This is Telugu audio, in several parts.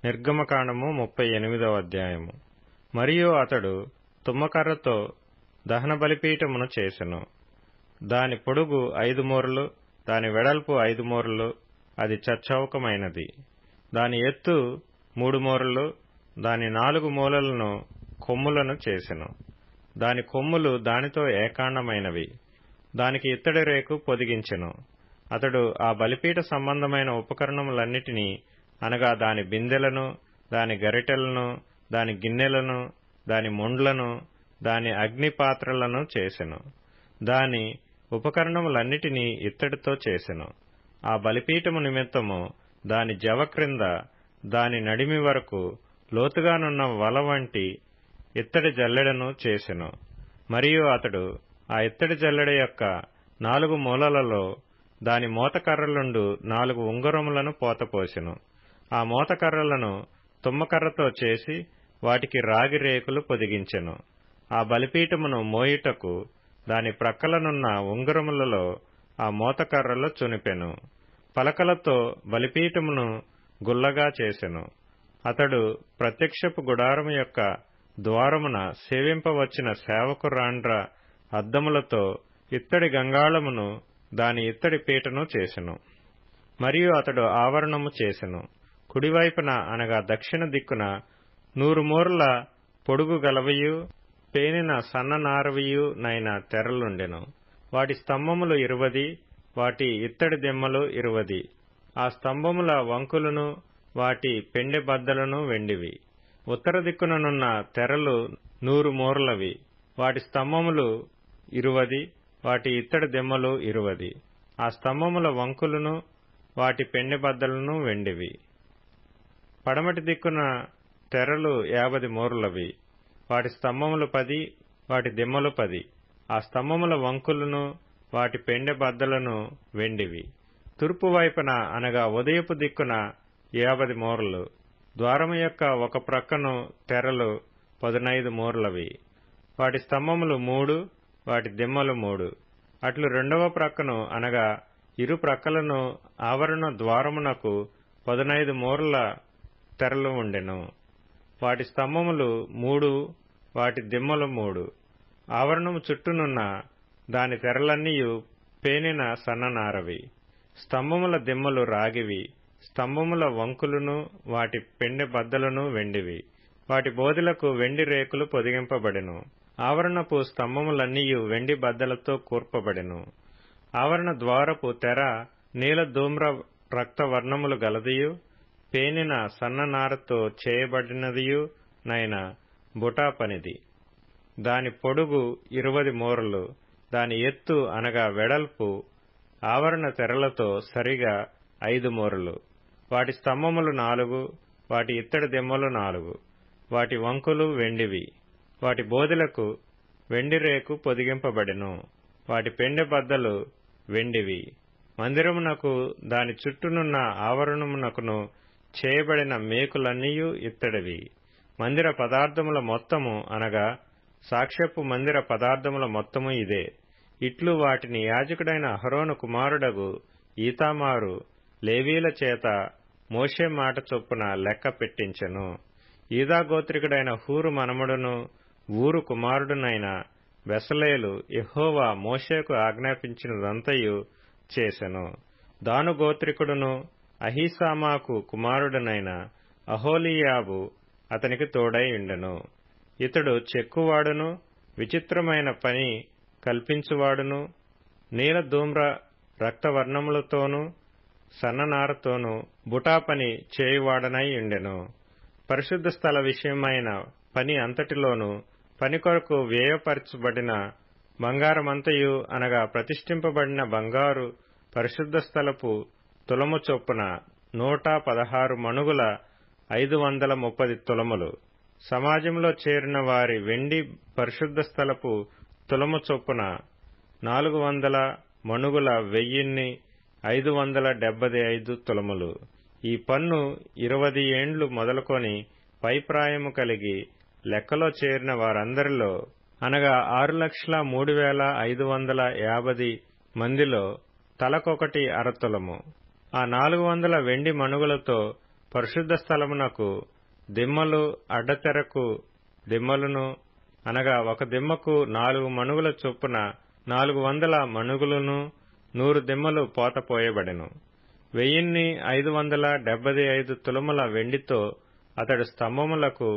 నిర్గమకాండము 38వ అధ్యాయము. మరియు అతడు తుమ్మకర్రతో దహన బలిపీఠమును చేసెను. దాని పొడుగు 5 మూరలు, దాని వెడల్పు 5 మూరలు, అది చచ్చౌకమైనది. దాని ఎత్తు 3 మూరలు, దాని 4 మూలలను కొమ్ములను చేసెను. దాని కొమ్ములు దానితో ఏకాండమైనవి. దానికి ఇత్తడి రేకు పొదిగించెను. అతడు ఆ బలిపీఠ సంబంధమైన ఉపకరణములన్నిటినీ, అనగా దాని బిందెలను, దాని గరిటెలను, దాని గిన్నెలను, దాని మొండ్లను, దాని అగ్నిపాత్రలను చేసెను. దాని ఉపకరణములన్నిటినీ ఇత్తడితో చేసెను. ఆ బలిపీఠము నిమిత్తము దాని జవ క్రింద దాని నడిమి వరకు లోతుగానున్న వల వంటి ఇత్తడి జల్లెడను చేసెను. మరియు అతడు ఆ ఇత్తడి జల్లెడ యొక్క 4 మూలలలో దాని మోతకర్రలుండు 4 ఉంగరములను పోతపోసెను. ఆ మోతకర్రలను తుమ్మకర్రతో చేసి వాటికి రాగి రేకులు పొదిగించెను. ఆ బలిపీఠమును మోయుటకు దాని ప్రక్కలనున్న ఉంగరములలో ఆ మోతకర్రలు చునిపెను. పలకలతో బలిపీఠమును గుల్లగా చేసెను. అతడు ప్రత్యక్షపు గుడారము యొక్క ద్వారమున సేవింపవచ్చిన సేవకురాండ్ర అద్దములతో ఇత్తడి గంగాళమును, దాని ఇత్తడి పీటను చేసెను. మరియు అతడు ఆవరణము చేసెను. కుడివైపున అనగా దక్షిణ దిక్కున 100 మూరల పొడుగు గలవియు పేనిన సన్ననారవియు నైన తెరలుండెను. వాటి స్తంభములు 20, వాటి ఇత్తడి దిమ్మలు 20. ఆ స్తంభముల వంకులను, వాటి పెండె బద్దలను వెండివి. ఉత్తర దిక్కుననున్న తెరలు 100 మూరలవి. వాటి స్తంభములు 20, వాటి ఇత్తడి దిమ్మలు 20. ఆ స్తంభముల వంకులను, వాటి పెండె బద్దలను వెండివి. పడమటి దిక్కున తెరలు 50 మూరలవి. వాటి స్తంభములు 10, వాటి దిమ్మలు 10. ఆ స్తంభముల వంకులను, వాటి పెండె బద్దలను వెండివి. తూర్పు వైపున అనగా ఉదయపు దిక్కున 50 మూరలు. ద్వారము యొక్క ఒక ప్రక్కను తెరలు 15 మూరలవి. వాటి స్తంభములు 3, వాటి దిమ్మలు 3. అట్లు రెండవ ప్రక్కను అనగా ఇరు ప్రక్కలను ఆవరణ ద్వారమునకు 15 మూరల తెరలు ఉండెను. వాటి స్తంభములు 3, వాటి దిమ్మలు 3. ఆవరణము చుట్టూనున్న దాని తెరలన్నీయు పేనిన సన్ననారవి. స్తంభముల దిమ్మలు రాగివి. స్తంభముల వంకులను, వాటి పెండె బద్దలను వెండివి. వాటి బోధులకు వెండి రేకులు పొదిగింపబడెను. ఆవరణపు స్తంభములన్నీయు వెండి బద్దలతో కూర్పబడెను. ఆవరణ ద్వారపు తెర నీల ధూమ్ర రక్తవర్ణములు గలదియు, పేనిన సన్ననారతో చేయబడినదియు నైన బుటా పనిది. దాని పొడుగు 20 మూరలు, దాని ఎత్తు అనగా వెడల్పు ఆవరణ తెరలతో సరిగా 5 మూరలు. వాటి స్తంభములు 4, వాటి ఇత్తడి దిమ్మలు 4. వాటి వంకులు వెండివి. వాటి బోధులకు వెండి రేకు పొదిగింపబడెను. వాటి పెండె బద్దలు వెండివి. మందిరమునకు దాని చుట్టూనున్న ఆవరణమునకును చేయబడిన మేకులన్నీయు ఇత్తడివి. మందిర పదార్థముల మొత్తము అనగా సాక్ష్యపు మందిర పదార్థముల మొత్తము ఇదే. ఇట్లు వాటిని యాజకుడైన అహరోను కుమారుడగు ఈతామారు లేవీల చేత మోషే మాట చొప్పున లెక్క పెట్టించెను. యూదా గోత్రికుడైన హూరు మనమడును, ఊరు కుమారుడునైన బెసలేలు యెహోవా మోషేకు ఆజ్ఞాపించినదంతయు చేసెను. దాను గోత్రికుడును అహీసామాకు కుమారుడునైన అహోలీయాబు అతనికి తోడై ఉండెను. ఇతడు చెక్కువాడును, విచిత్రమైన పని కల్పించువాడును, నీల ధూమ్ర రక్తవర్ణములతోనూ సన్ననారతోనూ బుటా పని చేయువాడనై ఉండెను. పరిశుద్ధ స్థల విషయమైన పని అంతటిలోనూ పని కొరకు వ్యయపరచబడిన బంగారమంతయు అనగా ప్రతిష్ఠింపబడిన బంగారు పరిశుద్ధ స్థలపు తులము చొప్పున 116 మణుగుల 530 తులములు. సమాజంలో చేరిన వారి వెండి పరిశుద్ధ స్థలపు తులము చొప్పున 400 మణుగుల 1575 తులములు. ఈ పన్ను 20 ఏండ్లు మొదలుకొని పైప్రాయము కలిగి లెక్కలో చేరిన వారందరిలో అనగా 6,03,550 మందిలో తలకొకటి అరతులము. ఆ 400 వెండి మణుగులతో పరిశుద్ధ స్థలమునకు దిమ్మలు, అడ్డతెరకు దిమ్మలును, అనగా ఒక దిమ్మకు 4 మణుగుల చొప్పున 400 మణుగులును, 100 దిమ్మలు పోతపోయబడెను. 1575 తులముల వెండితో అతడు స్తంభములకు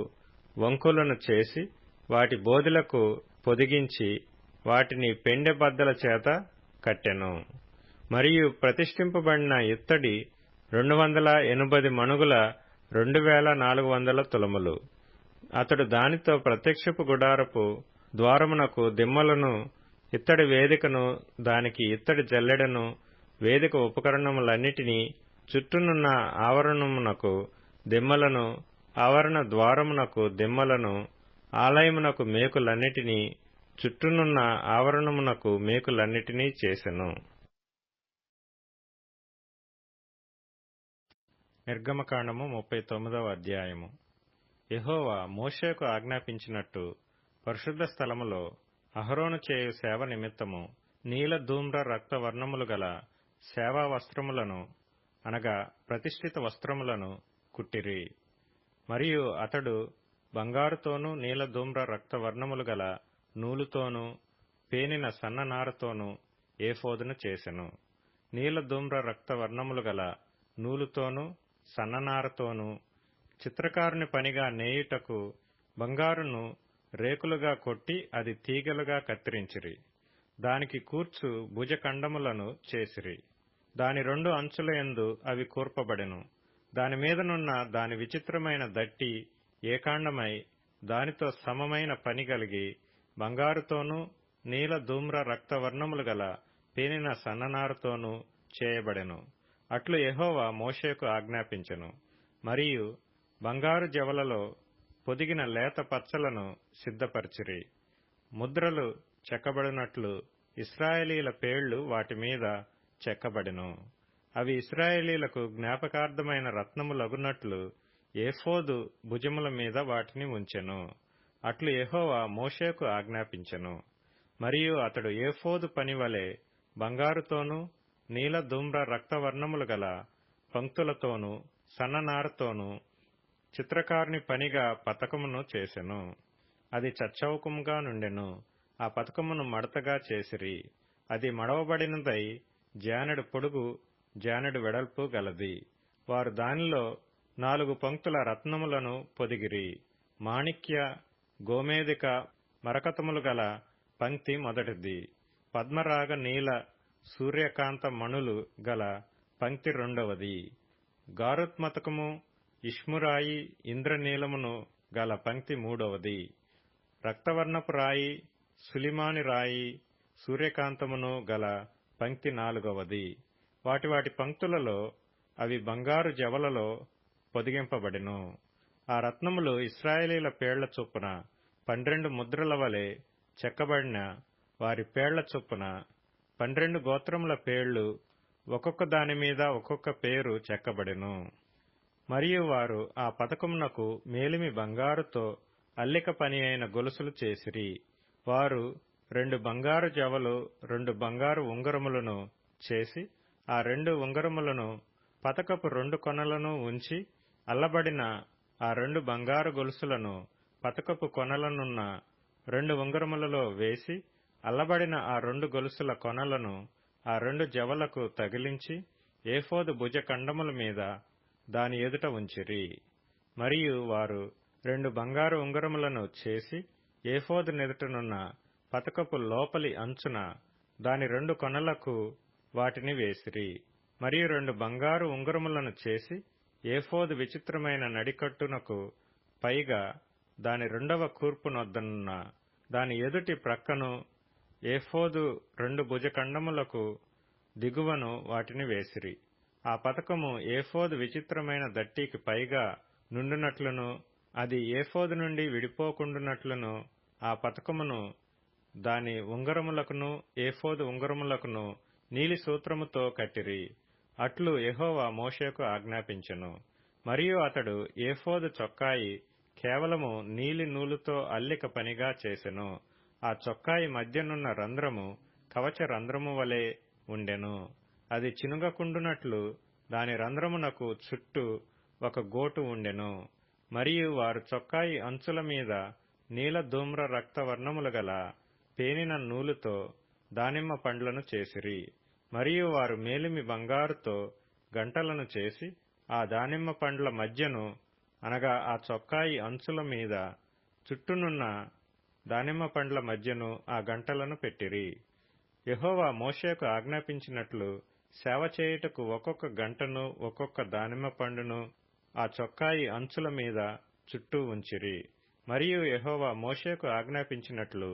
వంకులను చేసి వాటి బోధులకు పొదిగించి వాటిని పెండె బద్దల చేత కట్టెను. మరియు ప్రతిష్ఠింపబడిన ఇత్తడి 280 మణుగుల 2400 తులములు. అతడు దానితో ప్రత్యక్షపు గుడారపు ద్వారమునకు దిమ్మలను, ఇత్తడి వేదికను, దానికి ఇత్తడి జల్లెడను, వేదిక ఉపకరణములన్నిటినీ, చుట్టూనున్న ఆవరణమునకు దిమ్మలను, ఆవరణ ద్వారమునకు దిమ్మలను, ఆలయమునకు మేకులన్నిటినీ, చుట్టూనున్న ఆవరణమునకు మేకులన్నిటినీ చేసెను. నిర్గమకాండము 39వ అధ్యాయము. యెహోవా మోషేకు ఆజ్ఞాపించినట్టు పరిశుద్ధ స్థలములో అహరోను చేయు సేవ నిమిత్తము నీల ధూమ్ర రక్త వర్ణములు గల సేవా వస్త్రములను, అనగా ప్రతిష్ఠిత వస్త్రములను కుట్టిరి. మరియు అతడు బంగారుతోనూ నీల ధూమ్ర రక్త వర్ణములు గల నూలుతోనూ పేనిన సన్ననారతోనూ ఏఫోదును చేసెను. నీల ధూమ్ర రక్త వర్ణములు గల నూలుతోనూ సన్ననారతోనూ చిత్రకారుని పనిగా నేయుటకు బంగారును రేకులుగా కొట్టి అది తీగలుగా కత్తిరించిరి. దానికి కూర్చు భుజఖండములను చేసిరి. దాని 2 అంచులయందు అవి కూర్పబడెను. దాని మీదనున్న దాని విచిత్రమైన దట్టి ఏకాండమై దానితో సమమైన పని కలిగి బంగారుతోనూ నీల ధూమ్ర రక్త వర్ణములు గల పేనిన సన్ననారతోనూ చేయబడెను. అట్లు యెహోవా మోషేకు ఆజ్ఞాపించెను. మరియు బంగారు జవలలో పొదిగిన లేత పచ్చలను సిద్ధపరిచిరి. ముద్రలు చెక్కబడినట్లు ఇశ్రాయేలీల పేళ్లు వాటి మీద చెక్కబడెను. అవి ఇశ్రాయేలీలకు జ్ఞాపకార్థమైన రత్నములగునట్లు ఏఫోదు భుజముల మీద వాటిని ఉంచెను. అట్లు యెహోవా మోషేకు ఆజ్ఞాపించెను. మరియు అతడు ఏఫోదు పనివలె బంగారుతోనూ నీల ధూమ్ర రక్తవర్ణములు గల పంక్తులతోనూ సన్ననారతోనూ చిత్రకారుని పనిగా పతకమును చేసెను. అది చచ్చౌకముగా నుండెను. ఆ పతకమును మడతగా చేసిరి. అది మడవబడినదై జానెడు పొడుగు, జానెడు వెడల్పు గలది. వారు దానిలో 4 పంక్తుల రత్నములను పొదిగిరి. మాణిక్య, గోమేదిక, మరకతములు గల పంక్తి మొదటిది. పద్మరాగ నీల సూర్యకాంత మణులు గల పంక్తి రెండవది. గారుత్మతకము, ఇష్మురాయి, ఇంద్రనీలమును గల పంక్తి మూడవది. రక్తవర్ణపు రాయి, సులిమాని రాయి, సూర్యకాంతమును గల పంక్తి 4వది. వాటి వాటి పంక్తులలో అవి బంగారు జవలలో పొదిగింపబడెను. ఆ రత్నములు ఇశ్రాయేలీల పేళ్ల చొప్పున 12 ముద్రల వలె చెక్కబడిన వారి పేళ్ల చొప్పున 12 గోత్రముల పేళ్లు ఒక్కొక్క దాని మీద ఒక్కొక్క పేరు చెక్కబడెను. మరియు వారు ఆ పతకమునకు మేలిమి బంగారుతో అల్లిక పని అయిన గొలుసులు చేసిరి. వారు 2 బంగారు జవలు, 2 బంగారు ఉంగరములను చేసి ఆ 2 ఉంగరములను పతకపు 2 కొనలను ఉంచి అల్లబడిన ఆ 2 బంగారు గొలుసులను పతకపు కొనలనున్న 2 ఉంగరములలో వేసి అల్లబడిన ఆ 2 గొలుసుల కొనలను ఆ 2 జవలకు తగిలించి ఏఫోదు భుజఖండముల మీద దాని ఎదుట ఉంచిరి. మరియు వారు 2 బంగారు ఉంగరములను చేసి ఏఫోదు నెదుటనున్న పతకపు లోపలి అంచున దాని 2 కొనలకు వాటిని వేసిరి. మరియు 2 బంగారు ఉంగరములను చేసి ఏఫోదు విచిత్రమైన నడికట్టునకు పైగా దాని 2వ కూర్పు నొద్దనున్న దాని ఎదుటి ప్రక్కను ఏఫోదు 2 భుజఖండములకు దిగువను వాటిని వేసిరి. ఆ పతకము ఏఫోదు విచిత్రమైన దట్టికి పైగా నుండునట్లును, అది ఏఫోదు నుండి విడిపోకుండునట్లును ఆ పతకమును దాని ఉంగరములకును ఏఫోదు ఉంగరములకును నీలి సూత్రముతో కట్టిరి. అట్లు యెహోవా మోషేకు ఆజ్ఞాపించెను. మరియు అతడు ఏఫోదు చొక్కాయి కేవలము నీలి నూలుతో అల్లిక పనిగా చేసెను. ఆ చొక్కాయి మధ్యనున్న రంధ్రము కవచ రంధ్రము వలె ఉండెను. అది చినుగకుండునట్లు దాని రంధ్రమునకు చుట్టూ ఒక గోటు ఉండెను. మరియు వారు చొక్కాయి అంచుల మీద నీల ధూమ్ర రక్త వర్ణములు గల పేనిన నూలుతో దానిమ్మ పండ్లను చేసిరి. మరియు వారు మేలిమి బంగారుతో గంటలను చేసి ఆ దానిమ్మ పండ్ల మధ్యను, అనగా ఆ చొక్కాయి అంచుల మీద చుట్టూనున్న దానిమ్మ పండ్ల మధ్యను ఆ గంటలను పెట్టిరి. యెహోవా మోషేకు ఆజ్ఞాపించినట్లు సేవ చేయుటకు ఒక్కొక్క గంటను ఒక్కొక్క దానిమ్మ పండును ఆ చొక్కాయి అంచుల మీద చుట్టూ ఉంచిరి. మరియు యెహోవా మోషేకు ఆజ్ఞాపించినట్లు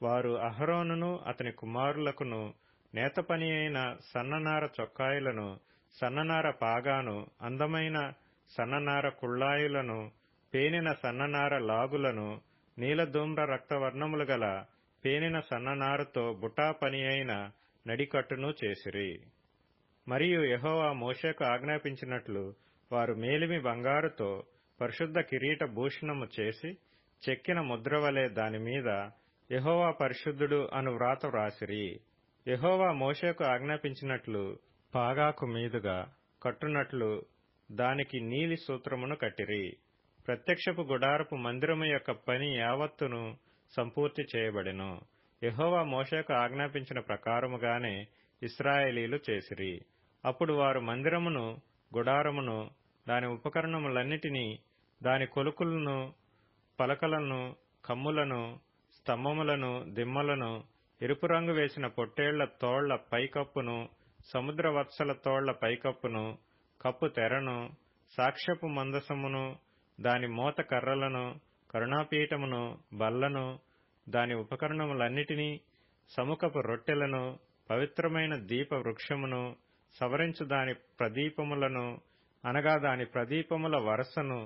వారు అహరోనును అతని కుమారులకును నేత పని అయిన సన్ననార చొక్కాయిలను, సన్ననార పాగాను, అందమైన సన్ననార కుళ్ళాయులను, పేనిన సన్ననార లాగులను, నీలధూమ్ర రక్తవర్ణములు గల పేనిన సన్ననారతో బుటా పని అయిన నడికట్టును చేసిరి. మరియు యెహోవా మోషేకు ఆజ్ఞాపించినట్లు వారు మేలిమి బంగారుతో పరిశుద్ధ కిరీట భూషణము చేసి చెక్కిన ముద్రవలె దానిమీద యెహోవా పరిశుద్ధుడు అను వ్రాత వ్రాసిరి. యెహోవా మోషేకు ఆజ్ఞాపించినట్లు పాగాకు మీదుగా కట్టునట్లు దానికి నీలి సూత్రమును కట్టిరి. ప్రత్యక్షపు గుడారపు మందిరము యొక్క పని యావత్తును సంపూర్తి చేయబడెను. యెహోవా మోషేకు ఆజ్ఞాపించిన ప్రకారముగానే ఇశ్రాయేలీలు చేసిరి. అప్పుడు వారు మందిరమును, గుడారమును, దాని ఉపకరణములన్నిటినీ, దాని కొలుకులను, పలకలను, కమ్ములను, స్తంభములను, దిమ్మలను, ఎరుపు రంగు వేసిన పొట్టేళ్ల తోళ్ల పైకప్పును, సముద్ర వత్సల తోళ్ల పైకప్పును, కప్పు తెరను, సాక్ష్యపు మందసమును, దాని మోత కర్రలను, కరుణాపీఠమును, బల్లను, దాని ఉపకరణములన్నిటినీ, సముఖపు రొట్టెలను, పవిత్రమైన దీప వృక్షమును, సవరించు దాని ప్రదీపములను, అనగా దాని ప్రదీపముల వరసను,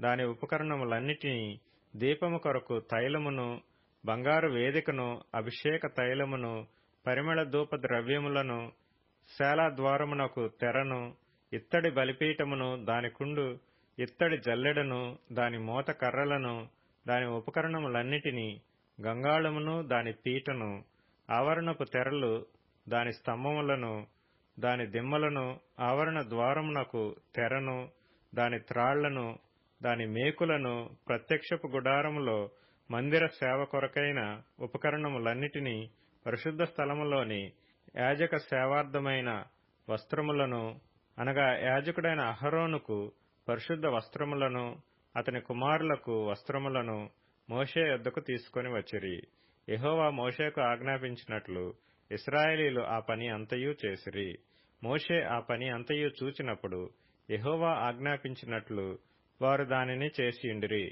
దాని ఉపకరణములన్నిటినీ, దీపము కొరకు తైలమును, బంగారు వేదికను, అభిషేక తైలమును, పరిమళ ధూప ద్రవ్యములను, శాలా ద్వారమునకు తెరను, ఇత్తడి బలిపీఠమును, దానికుండు ఇత్తడి జల్లెడను, దాని మోత కర్రలను, దాని ఉపకరణములన్నిటినీ, గంగాళమును, దాని పీటను, ఆవరణపు తెరలు, దాని స్తంభములను, దాని దిమ్మలను, ఆవరణ ద్వారమునకు తెరను, దాని త్రాళ్లను, దాని మేకులను, ప్రత్యక్షపు గుడారములో మందిర సేవ కొరకైన ఉపకరణములన్నిటినీ, పరిశుద్ధ స్థలములోని యాజక సేవార్థమైన వస్త్రములను, అనగా యాజకుడైన అహరోనుకు పరిశుద్ధ వస్త్రములను, అతని కుమారులకు వస్త్రములను మోషే యొద్దకు తీసుకొని వచ్చిరి. యెహోవా మోషేకు ఆజ్ఞాపించినట్లు ఇశ్రాయేలీలు ఆ పని అంతయు చేసిరి. మోషే ఆ పని అంతయు చూచినప్పుడు యెహోవా ఆజ్ఞాపించినట్లు వారు దానిని చేసియుండిరి.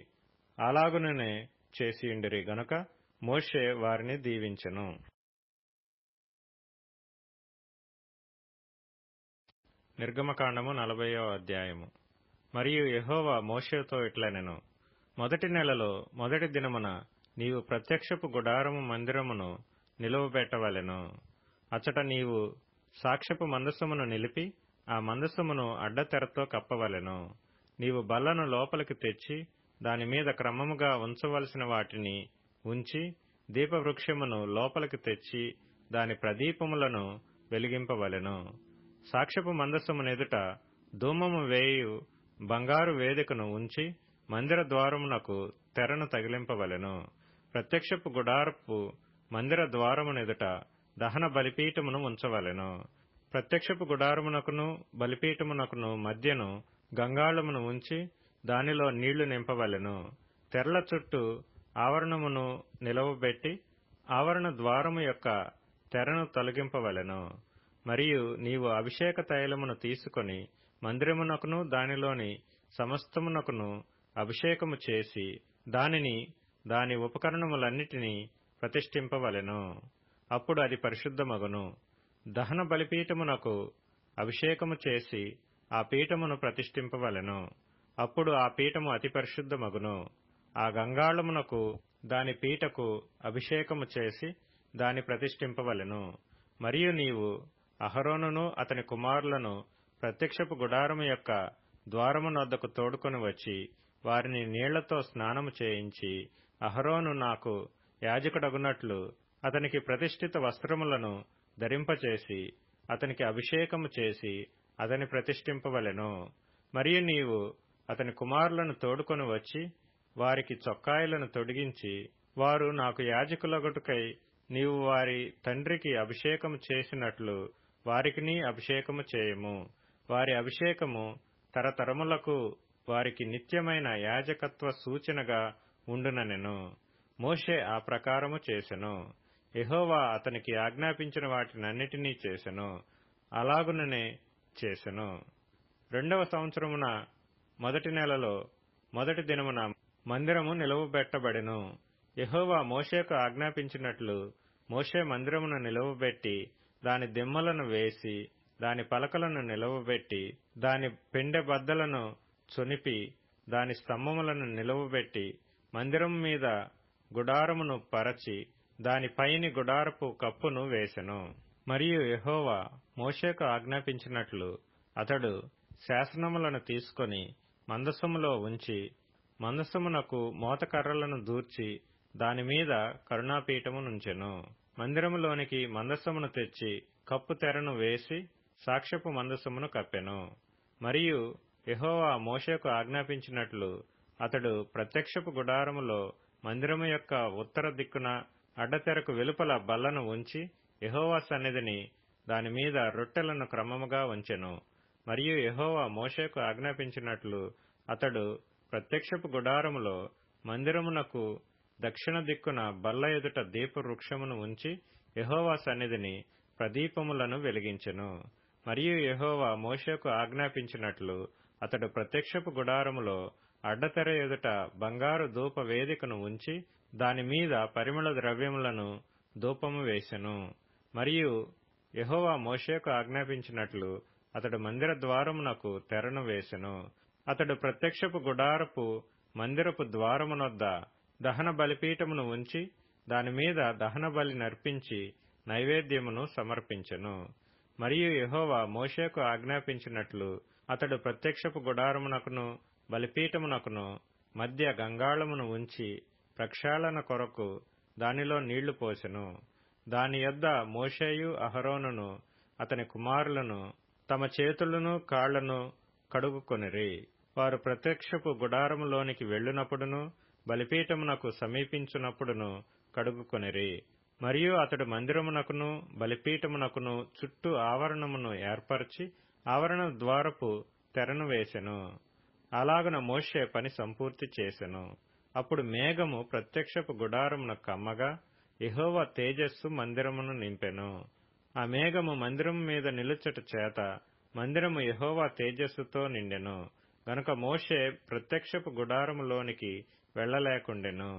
అలాగుననే చేసియుండిరి గనుక మోషే వారిని దీవించెను. నిర్గమకాండము 40వ అధ్యాయము. మరియు యెహోవా మోషేతో ఇట్లనెను, మొదటి నెలలో మొదటి దినమున నీవు ప్రత్యక్షపు గుడారము మందిరమును నిలువబెట్టవలెను. అచట నీవు సాక్ష్యపు మందసమును నిలిపి ఆ మందసమును అడ్డతెరతో కప్పవలెను. నీవు బల్లను లోపలికి తెచ్చి దానిమీద క్రమముగా ఉంచవలసిన వాటిని ఉంచి దీపవృక్షమును లోపలికి తెచ్చి దాని ప్రదీపములను వెలిగింపవలెను. సాక్ష్యపు మందసమునెదుట ధూమము వేయు బంగారు వేదికను ఉంచి మందిర ద్వారమునకు తెరను తగిలింపవలెను. ప్రత్యక్షపు గుడారపు మందిర ద్వారమునెదుట దహన బలిపీఠమును ఉంచవలెను. ప్రత్యక్షపు గుడారమునకును బలిపీఠమునకును మధ్యను గంగాళమును ఉంచి దానిలో నీళ్లు నింపవలెను. తెరల చుట్టూ ఆవరణమును నిలవబెట్టి ఆవరణ ద్వారము యొక్క తెరను తొలగింపవలెను. మరియు నీవు అభిషేక తైలమును తీసుకొని మందిరమునకును దానిలోని సమస్తమునకును అభిషేకము చేసి దానిని దాని ఉపకరణములన్నిటినీ ప్రతిష్ఠింపవలెను. అప్పుడు అది పరిశుద్ధమగును. దహన బలిపీఠమునకు అభిషేకము చేసి ఆ పీఠమును ప్రతిష్ఠింపవలెను. అప్పుడు ఆ పీఠము అతి పరిశుద్ధమగును. ఆ గంగాళమునకు దాని పీటకు అభిషేకము చేసి దాని ప్రతిష్ఠింపవలెను. మరియు నీవు అహరోనును అతని కుమారులను ప్రత్యక్షపు గుడారము యొక్క ద్వారమునొద్దకు తోడుకొని వచ్చి వారిని నీళ్లతో స్నానము చేయించి, అహరోను నాకు యాజకుడగునట్లు అతనికి ప్రతిష్ఠిత వస్త్రములను ధరింపచేసి అతనికి అభిషేకము చేసి అతని ప్రతిష్ఠింపవలెను. మరియు నీవు అతని కుమారులను తోడుకొని వచ్చి వారికి చొక్కాయలను తొడిగించి, వారు నాకు యాజకులగుటకై నీవు వారి తండ్రికి అభిషేకము చేసినట్లు వారికిని అభిషేకము చేయము. వారి అభిషేకము తరతరములకు వారికి నిత్యమైన యాజకత్వ సూచనగా ఉండుననెను. మోషే ఆ ప్రకారము చేసెను. యెహోవా అతనికి ఆజ్ఞాపించిన వాటినన్నిటినీ చేసెను. అలాగుననే చేసెను. 2వ సంవత్సరమున మొదటి నెలలో మొదటి దినమున మందిరము నిలువబెట్టబడెను. యెహోవా మోషేకు ఆజ్ఞాపించినట్లు మోషే మందిరమును నిలువబెట్టి దాని దిమ్మలను వేసి దాని పలకలను నిలువబెట్టి దాని పెండె బద్దలను చొనిపి దాని స్తంభములను నిలువబెట్టి మందిరము మీద గుడారమును పరచి దాని పైని గుడారపు కప్పును వేసెను. మరియు యెహోవా మోషేకు ఆజ్ఞాపించినట్లు అతడు శాసనములను తీసుకొని మందసములో ఉంచి మందసమునకు మోతకర్రలను దూర్చి దానిమీద కరుణాపీఠమునుంచెను. మందిరములోనికి మందసమును తెచ్చి కప్పు తెరను వేసి సాక్ష్యపు మందసమును కప్పెను. మరియు యెహోవా మోషేకు ఆజ్ఞాపించినట్లు అతడు ప్రత్యక్షపు గుడారములో మందిరము యొక్క ఉత్తర దిక్కున అడ్డతెరకు వెలుపల బల్లను ఉంచి యెహోవా సన్నిధిని దానిమీద రొట్టెలను క్రమముగా ఉంచెను. మరియు యెహోవా మోషేకు ఆజ్ఞాపించినట్లు అతడు ప్రత్యక్షపు గుడారములో మందిరమునకు దక్షిణ దిక్కున బల్ల ఎదుట దీపవృక్షమును ఉంచి యెహోవా సన్నిధిని ప్రదీపములను వెలిగించెను. మరియు యెహోవా మోషేకు ఆజ్ఞాపించినట్లు అతడు ప్రత్యక్షపు గుడారములో అడ్డతెర ఎదుట బంగారు ధూప వేదికను ఉంచి దానిమీద పరిమళ ద్రవ్యములను ధూపము వేసెను. మరియు యెహోవా మోషేకు ఆజ్ఞాపించినట్లు అతడు మందిర ద్వారమునకు తెరను వేసెను. అతడు ప్రత్యక్షపు గుడారపు మందిరపు ద్వారమునొద్ద దహన బలిపీఠమును ఉంచి దానిమీద దహన బలి నర్పించి నైవేద్యమును సమర్పించెను. మరియు యెహోవా మోషేకు ఆజ్ఞాపించినట్లు అతడు ప్రత్యక్షపు గుడారమునకును బలిపీఠమునకును మధ్య గంగాళమును ఉంచి ప్రక్షాళన కొరకు దానిలో నీళ్లు పోసెను. దాని యొద్ద మోషేయు అహరోనును అతని కుమారులను తమ చేతులను కాళ్లను కడుగుకొనిరి. వారు ప్రత్యక్షపు గుడారములోనికి వెళ్ళునప్పుడును బలిపీఠమునకు సమీపించునప్పుడును కడుగుకొనిరి. మరియు అతడు మందిరమునకును బలిపీఠమునకును చుట్టూ ఆవరణమును ఏర్పరచి ఆవరణ ద్వారపు తెరను వేసెను. అలాగున మోషే పని సంపూర్తి చేసెను. అప్పుడు మేఘము ప్రత్యక్షపు గుడారమున కమ్మగా యెహోవా తేజస్సు మందిరమును నింపెను. ఆ మేఘము మందిరము మీద నిలుచుట చేత మందిరము యెహోవా తేజస్సుతో నిండెను. గనుక మోషే ప్రత్యక్షపు గుడారములోనికి వెళ్లలేకుండెను.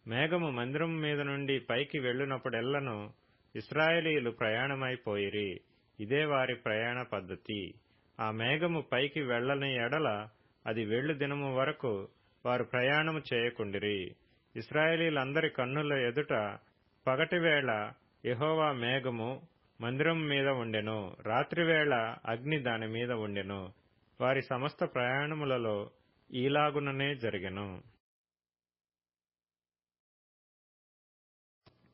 మేఘము మందిరము మీద నుండి పైకి వెళ్ళునప్పుడెల్లను ఇశ్రాయేలీయులు ప్రయాణమైపోయిరి. ఇదే వారి ప్రయాణ పద్ధతి. ఆ మేఘము పైకి వెళ్లని ఎడల అది వెళ్ళు దినము వరకు వారు ప్రయాణము చేయకుండిరి. ఇశ్రాయేలీయులందరి కన్నుల ఎదుట పగటివేళ యెహోవా మేఘము మందిరము మీద ఉండెను, రాత్రివేళ అగ్ని దాని మీద ఉండెను. వారి సమస్త ప్రయాణములలో ఈలాగుననే జరిగెను.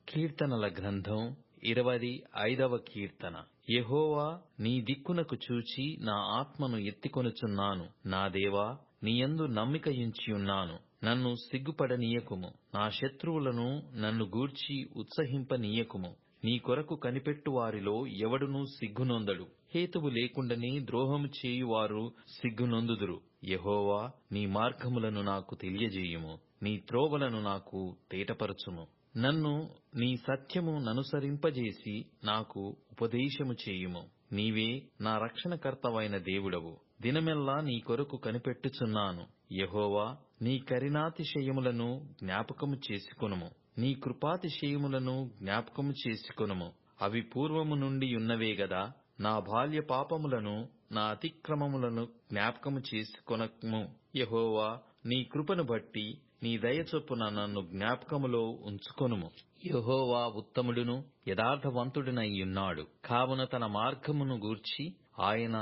కీర్తనల గ్రంథం 25వ కీర్తన. యెహోవా, నీ దిక్కునకు చూచి నా ఆత్మను ఎత్తికొనుచున్నాను. నా దేవా, నీయందు నమ్మికయుంచియున్నాను. నన్ను సిగ్గుపడనీయకుము. నా శత్రువులను నన్ను గూర్చి ఉత్సహింపనీయకుము. నీ కొరకు కనిపెట్టు వారిలో ఎవడునూ సిగ్గునొందడు. హేతువు లేకుండానే ద్రోహము చేయువారు సిగ్గునొందుదురు. యెహోవా, నీ మార్గములను నాకు తెలియజేయుము. నీ త్రోవలను నాకు తేటపరచుము. నన్ను నీ సత్యము ననుసరింపజేసి నాకు ఉపదేశము చేయుము. నీవే నా రక్షణకర్తవైన దేవుడవు. దినమెల్లా నీ కొరకు కనిపెట్టుచున్నాను. యెహోవా, నీ కరుణాతిశయములను జ్ఞాపకము చేసుకొనుము. నీ కృపాతిశయములను జ్ఞాపకము చేసుకొనుము. అవి పూర్వము నుండి ఉన్నవే గదా. నా బాల్య పాపములను నా అతిక్రమములను జ్ఞాపకము చేసుకొనము. యెహోవా, నీ కృపను బట్టి నీ దయ చొప్పున నన్ను జ్ఞాపకములో ఉంచుకొనుము. యెహోవా ఉత్తముడును యథార్థవంతుడునైయున్నాడు. కావున తన మార్గమును గూర్చి ఆయన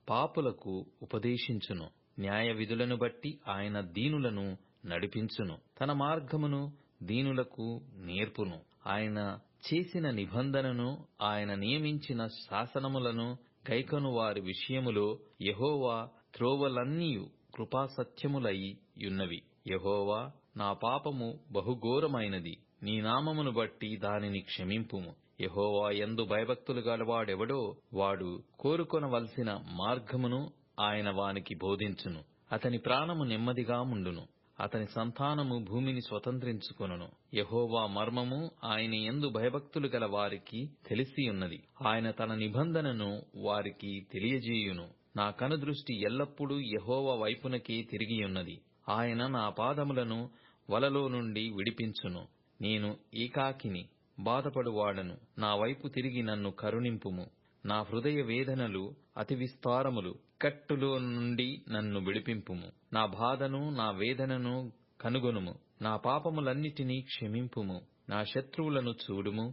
పాపులకు ఉపదేశించును. న్యాయ విధులను బట్టి ఆయన దీనులను నడిపించును. తన మార్గమును దీనులకు నేర్పును. ఆయన చేసిన నిబంధనను, ఆయన నియమించిన శాసనములను గైకొను వారి విషయములో యెహోవా త్రోవలన్నీయు కృపాసత్యములై యున్నవి. యెహోవా, నా పాపము బహుఘోరమైనది. నీ నామమును బట్టి దానిని క్షమింపుము. యెహోవా యందు భయభక్తులు గలవాడెవడో వాడు కోరుకొనవలసిన మార్గమును ఆయన వానికి బోధించును. అతని ప్రాణము నెమ్మదిగా ముండును. అతని సంతానము భూమిని స్వతంత్రించుకొనును. యెహోవా మర్మము ఆయన యందు భయభక్తులు గల వారికి తెలిసియున్నది. ఆయన తన నిబంధనను వారికి తెలియజేయును. నా కనుదృష్టి ఎల్లప్పుడూ యెహోవా వైపునకే తిరిగియున్నది. ఆయన నా పాదములను వలలో నుండి విడిపించును. నేను ఏకాకిని, బాధపడువాడను. నా వైపు తిరిగి నన్ను కరుణింపుము. నా హృదయ వేదనలు అతి విస్తారములు. కట్టులో నుండి నన్ను విడిపింపుము. నా బాధను, నా వేదనను కనుగొనుము. నా పాపములన్నిటినీ క్షమింపుము. నా శత్రువులను చూడుము.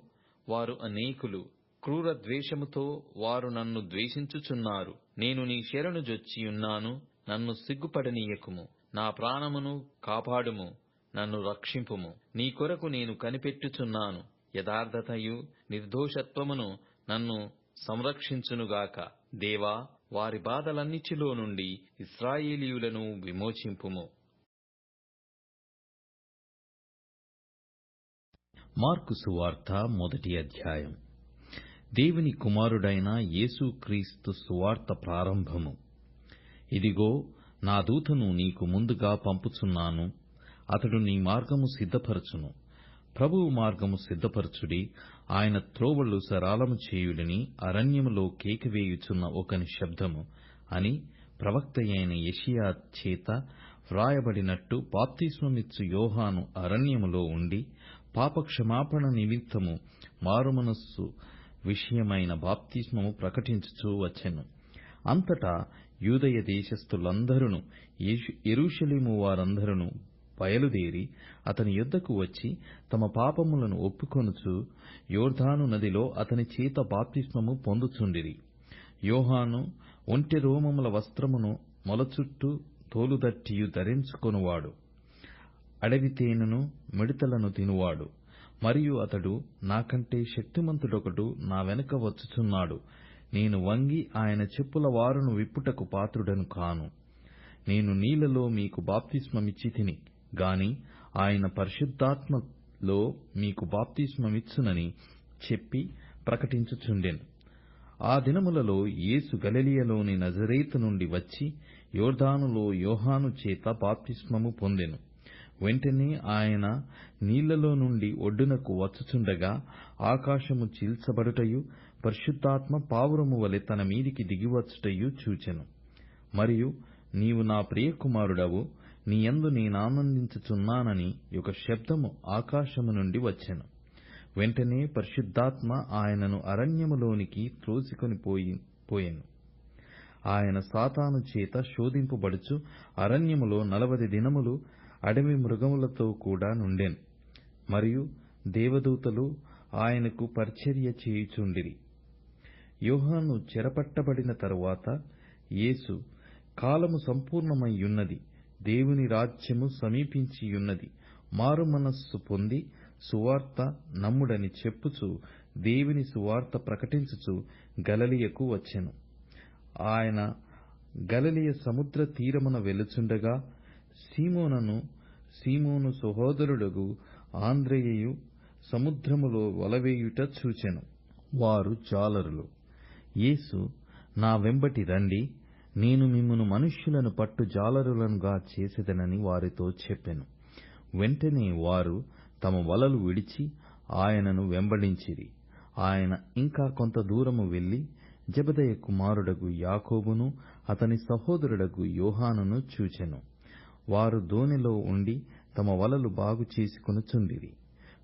వారు అనేకులు. క్రూర ద్వేషముతో వారు నన్ను ద్వేషించుచున్నారు. నేను నీ శరణు జొచ్చియున్నాను. నన్ను సిగ్గుపడనీయకుము. నా ప్రాణమును కాపాడుము. నన్ను రక్షింపుము. నీ కొరకు నేను కనిపెట్టుచున్నాను. యథార్థతయు నిర్దోషత్వమును నన్ను సంరక్షించునుగాక. దేవా, వారి బాధలన్నిటిలో నుండి ఇశ్రాయేలీయులను విమోచింపుము. మార్కు సువార్త 1వ అధ్యాయం. దేవుని కుమారుడైన యేసుక్రీస్తు సువార్త ప్రారంభము. ఇదిగో, నా దూతను నీకు ముందుగా పంపుచున్నాను. అతడు నీ మార్గము సిద్ధపరచును. ప్రభువు మార్గము సిద్ధపరచుడి. ఆయన త్రోవలు సరళము చేయుడని అరణ్యములో కేకవేయుచున్న ఒకని శబ్దము అని ప్రవక్తయైన యెషయా చేత వ్రాయబడినట్టు బాప్తిస్మమిచ్చు యోహాను అరణ్యములో ఉండి పాపక్షమాపణ నిమిత్తము మారుమనస్సు విషయమైన బాప్తిస్మము ప్రకటించుచూ వచ్చెను. అంతటా యూదయ దేశస్థులందరును యెరూషలేము వారందరును బయలుదేరి అతని యొద్దకు వచ్చి తమ పాపములను ఒప్పుకొనుచు యోర్దాను నదిలో అతని చేత బాప్తిస్మము పొందుచుండిరి. యోహాను ఒంటె రోమముల వస్త్రమును మొలచుట్టు తోలుదట్టియు ధరించుకొనువాడు. అడవి తేనెను మిడతలను తినువాడు. మరియు అతడు, నాకంటే శక్తిమంతుడొకడు నా వెనుక వచ్చుచున్నాడు. నేను వంగి ఆయన చెప్పుల వారును విప్పుటకు పాత్రుడను కాను. నేను నీళ్లలో మీకు బాప్తిస్మమిచ్చి తిని గాని ఆయన పరిశుద్ధాత్మలో మీకు బాప్తిస్మమిచ్చునని చెప్పి ప్రకటించుచుండెను. ఆ దినములలో యేసు గలిలయలోని నజరేతు నుండి వచ్చి యోర్దానులో యోహాను చేత బాప్తిస్మము పొందెను. వెంటనే ఆయన నీళ్లలో నుండి ఒడ్డునకు వచ్చుచుండగా ఆకాశము చీల్చబడుటయు పరిశుద్ధాత్మ పావురము వలె తన మీదికి దిగివచ్చుటయు చూచెను. మరియు నీవు నా ప్రియకుమారుడవు, నీ యందు నేనానందించుచున్నానని ఒక శబ్దము ఆకాశము నుండి వచ్చెను. వెంటనే పరిశుద్ధాత్మ ఆయనను అరణ్యములోనికి త్రోసికొని పోయెను. ఆయన సాతాను చేత శోధింపబడుచు అరణ్యములో 40 దినములు అడవి మృగములతో కూడా నుండెను. మరియు దేవదూతలు ఆయనకు పరిచర్య చేయుచుండిరి. యోహాను చెరపట్టబడిన తరువాత యేసు, కాలము సంపూర్ణమయ్యున్నది, దేవుని రాజ్యము సమీపించియున్నది, మారుమనస్సు పొంది సువార్త నమ్ముడని చెప్పుచు దేవుని సువార్త ప్రకటించుచు గలిలయకు వచ్చెను. ఆయన గలిలయ సముద్ర తీరమున వెలుచుండగా సీమోను సహోదరుడగు ఆంద్రెయయు సముద్రములో వలవేయుట చూచెను. వారు జాలరులు. యేసు, నా వెంబటి రండి, నేను మిమ్మును మనుష్యులను పట్టు జాలరులనుగా చేసెదనని వారితో చెప్పెను. వెంటనే వారు తమ వలలు విడిచి ఆయనను వెంబడించిరి. ఆయన ఇంకా కొంత దూరము వెళ్లి జెబెదయి కుమారుడగు యాకోబును అతని సహోదరుడగు యోహానును చూచెను. వారు దోణిలో ఉండి తమ వలలు బాగు చేసుకొనుచుండిరి.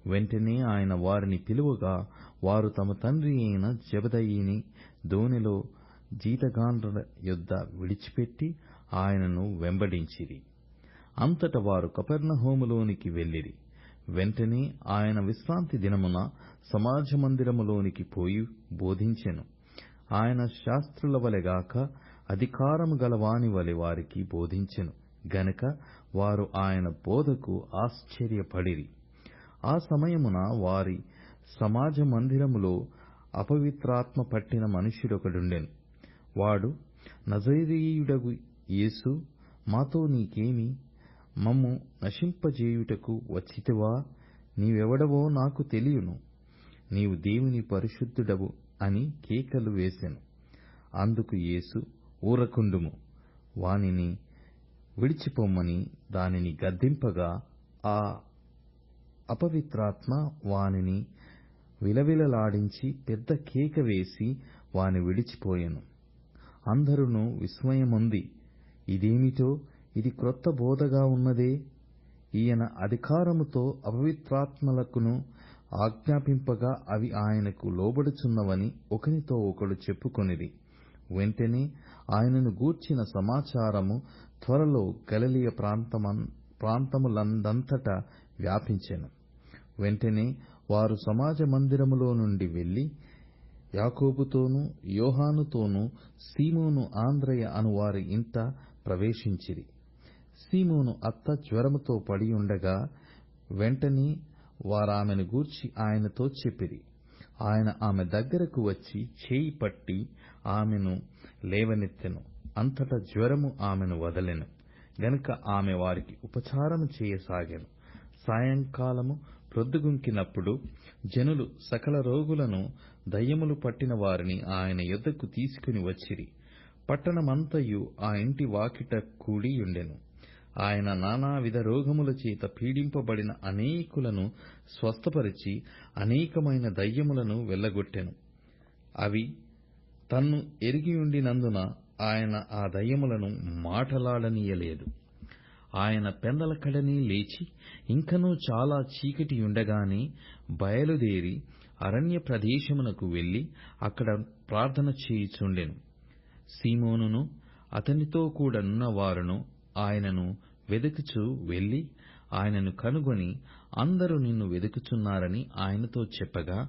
వెంటనే ఆయన వారిని పిలువగా వారు తమ తండ్రి అయిన జెబెదయిని దోణిలో జీతగాండ్ర యొద్ద విడిచిపెట్టి ఆయనను వెంబడించిరి. అంతట వారు కపెర్నహూములోనికి వెళ్ళిరి. వెంటనే ఆయన విశ్రాంతి దినమున సమాజ మందిరములోనికి పోయి బోధించెను. ఆయన శాస్త్రుల వలెగాక అధికారము గలవాని వలె వారికి బోధించెను గనుక వారు ఆయన బోధకు ఆశ్చర్యపడిరి. ఆ సమయమున వారి సమాజ మందిరములో అపవిత్రాత్మ పట్టిన మనుష్యుడొకడుండెను. వాడు నజరేయుడగు యేసు మాతో నీకేమి? మమ్ము నశింపజేయుటకు వచ్చితివా? నీవెవడవో నాకు తెలియను. నీవు దేవుని పరిశుద్ధుడవు అని కేకలు వేసెను. అందుకు యేసు, ఊరకుండుము, వానిని విడిచిపొమ్మని దానిని గద్దింపగా ఆ అపవిత్రాత్మ వానిని విలవిలలాడించి పెద్ద కేక వేసి వాని విడిచిపోయెను. అందరును విస్మయమొంది, ఇదేమిటో, ఇది క్రొత్త బోధగా ఉన్నదే, ఈయన అధికారముతో అపవిత్రాత్మలకును ఆజ్ఞాపింపగా అవి ఆయనకు లోబడుచున్నవని ఒకనితో ఒకడు చెప్పుకొనిరి. వెంటనే ఆయనను గూర్చిన సమాచారము త్వరలో గలిలయ ప్రాంతములందంతటా వ్యాపించెను. వెంటనే వారు సమాజ మందిరములో నుండి వెళ్లి యాకోబుతోనూ యోహానుతోనూ సీమోను ఆంద్రయ అనువారి ఇంట ప్రవేశించిరి. సీమోను అత్త జ్వరముతో పడియుండగా వెంటనే వారామెను గూర్చి ఆయనతో చెప్పిరి. ఆయన ఆమె దగ్గరకు వచ్చి చేయి పట్టి ఆమెను లేవనెత్తెను. అంతటా జ్వరము ఆమెను వదలెను గనుక ఆమె వారికి ఉపచారము చేయసాగెను. సాయంకాలము ప్రొద్దుగుంకినప్పుడు జనులు సకల రోగులను, దయ్యములు పట్టిన వారిని ఆయన యొద్దకు తీసుకుని వచ్చిరి. పట్టణమంతయు ఆ ఇంటి వాకిట కూడియుండెను. ఆయన నానావిధ రోగముల చేత పీడింపబడిన అనేకులను స్వస్థపరిచి అనేకమైన దయ్యములను వెళ్లగొట్టెను. అవి తన్ను ఎరిగియుండినందున ఆయన ఆ దయ్యములను మాటలాడనీయలేదు. ఆయన పెందలకడనే లేచి ఇంకనూ చాలా చీకటియుండగానే బయలుదేరి అరణ్య ప్రదేశమునకు వెళ్లి అక్కడ ప్రార్థన చేయుచుండెను. సీమోనును అతనితో కూడనున్న వారును ఆయనను వెదుకుచూ వెళ్లి ఆయనను కనుగొని, అందరూ నిన్ను వెదుకుచున్నారని ఆయనతో చెప్పగా,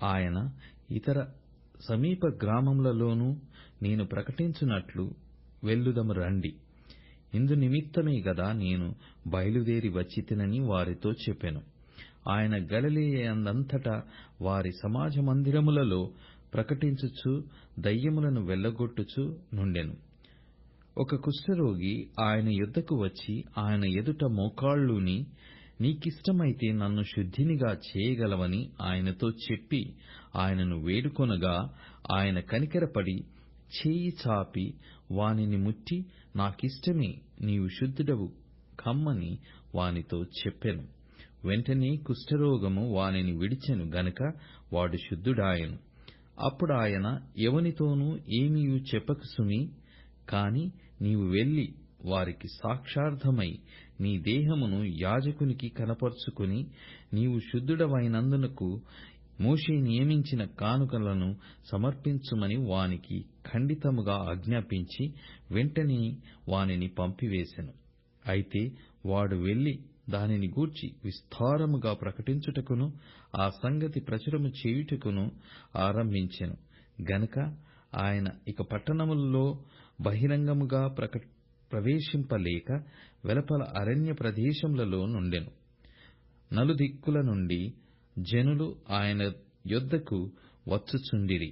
ఆయన ఇతర సమీప గ్రామములలోనూ నేను ప్రకటించున్నట్లు వెళ్ళుదము రండి, ఇందు నిమిత్తమే గదా నేను బయలుదేరి వచ్చితినని వారితో చెప్పెను. ఆయన గలిలయయందంతటా వారి సమాజ మందిరములలో ప్రకటించుచు దయ్యములను వెళ్లగొట్టుచు నుండెను. ఒక కుష్ఠరోగి ఆయన యొద్దకు వచ్చి ఆయన ఎదుట మోకాళ్ళూని, నీకిష్టమైతే నన్ను శుద్ధినిగా చేయగలవని ఆయనతో చెప్పి ఆయనను వేడుకొనగా, ఆయన కనికరపడి చేయి చాపి వానిని ముట్టి, నాకిష్టమే, నీవు శుద్ధుడవు కమ్మని వానితో చెప్పెను. వెంటనే కుష్ఠరోగము వానిని విడిచెను గనుక వాడు శుద్ధుడాయెను. అప్పుడాయన ఎవనితోనూ ఏమీయూ చెప్పకు సుమీ, కాని నీవు వెళ్లి వారికి సాక్షార్థమై నీ దేహమును యాజకునికి కనపరుచుకుని, నీవు శుద్ధుడవైనందునకు మోషే నియమించిన కానుకలను సమర్పించుమని వానికి ఖండితముగా ఆజ్ఞాపించి వెంటనే వానిని పంపివేసెను. అయితే వాడు వెళ్లి దానిని గూర్చి విస్తారముగా ప్రకటించుటకును ఆ సంగతి ప్రచురము చేయుటకును ఆరంభించెను గనుక ఆయన ఇక పట్టణములలో బహిరంగముగా ప్రవేశింపలేక వెలుపల అరణ్య ప్రదేశములలో నుండెను. నలుదిక్కుల నుండి జనులు ఆయన యొద్దకు వచ్చుచుండిరి.